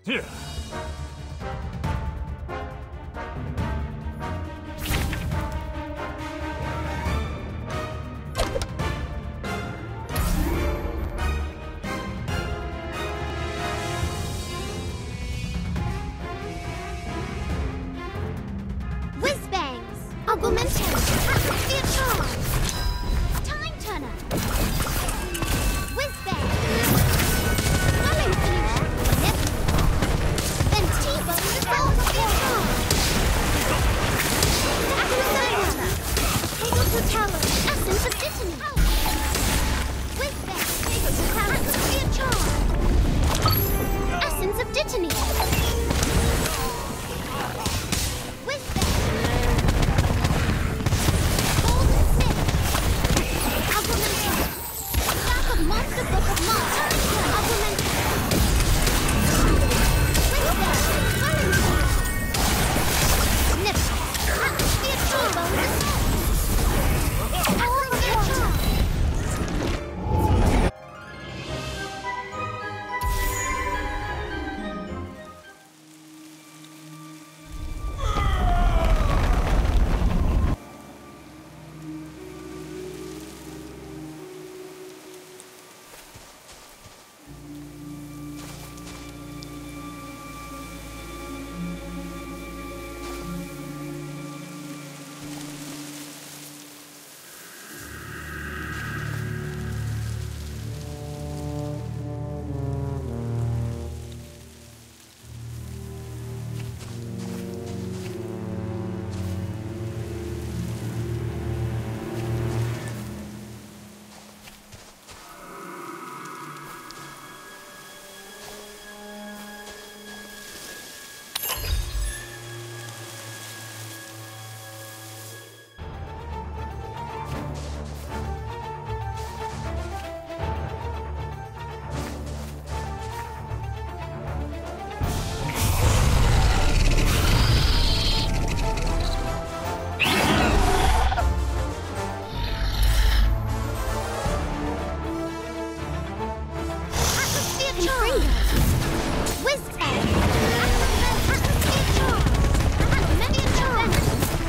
Yeah. Augmented! Atmosphere charge! Time turner! Whiz-bang! Numbing solution! Nebula! Then T-bone atmosphere charge! Acrocycler! Hegel to tower! Essence of Dittany! Whiz-bang! Hegel to tower! Atmosphere charge! Essence of Dittany!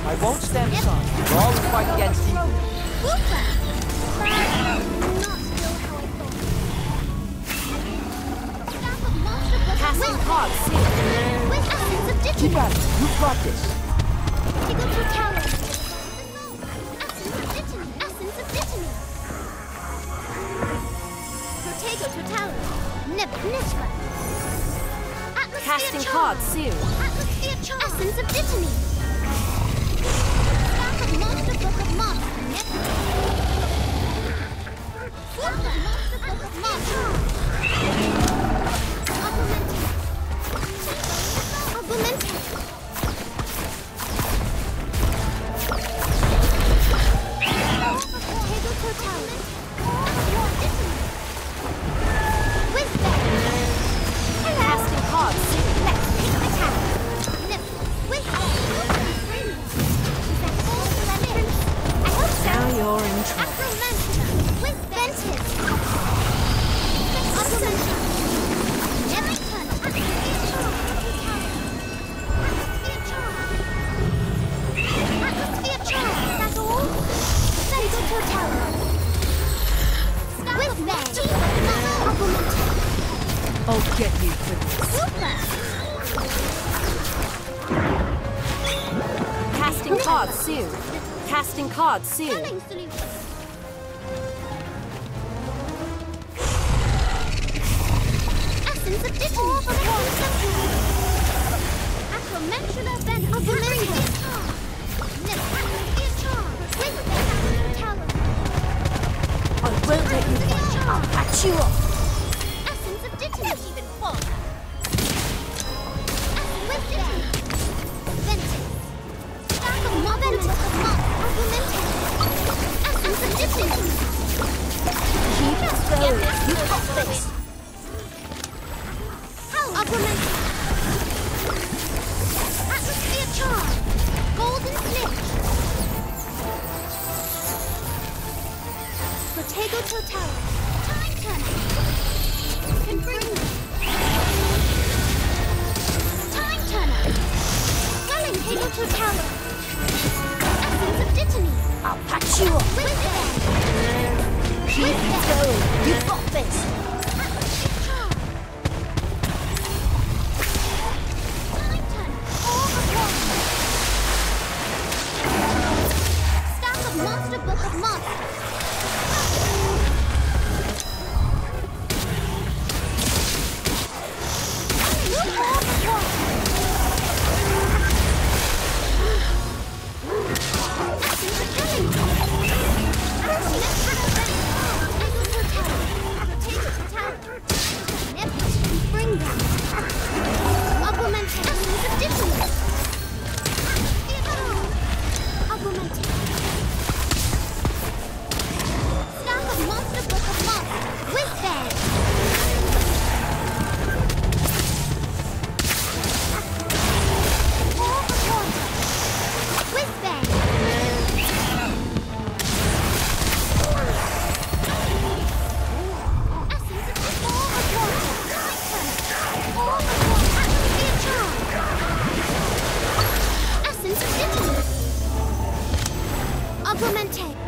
I won't stand aside. We're all in the fight against evil. Passing cogs. With essence of Dittany. Keep at it. You've got this. Hegel to tower. Essence of Dittany. Essence of Dittany. Protego to tower. Nishra. Casting cogs soon. Atmosphere charge. Essence of Dittany. Staff of Monster Book of Monster. Staff of Monster Book of Monster. Augmented. Augmented. Hegel to tower. Whiz-bang. Casting cogs soon. Let's take the tower. Whiz-bang. Now you're in trouble. Acromancer with Ventus. Augmented. Never turn. Atmosphere charge. Atmosphere charge. That's all. Hegel to tower. With Ventus. Augmented. I'll get you for this. Super. Casting cogs soon. Casting cogs soon. Stunning solution. Essence of Dittany. Acromantula then Augmented. Atmosphere charge. With tower. I won't let you fight. I'll patch you up. Essence of Dittany. Even farther. With Dittany. Ventus. Stack of Ventus. Augmented. Essence of Dittany. Keep going. You got this. Augmented. Atmosphere charge. Golden Snitch. Protego to tower. Time turner. Confirm. Dragon Fruit Tower. Essence of Dittany. I'll patch you up. Whiz Keep going. You've got this. Stack of Monster Book of Monsters. Augmented.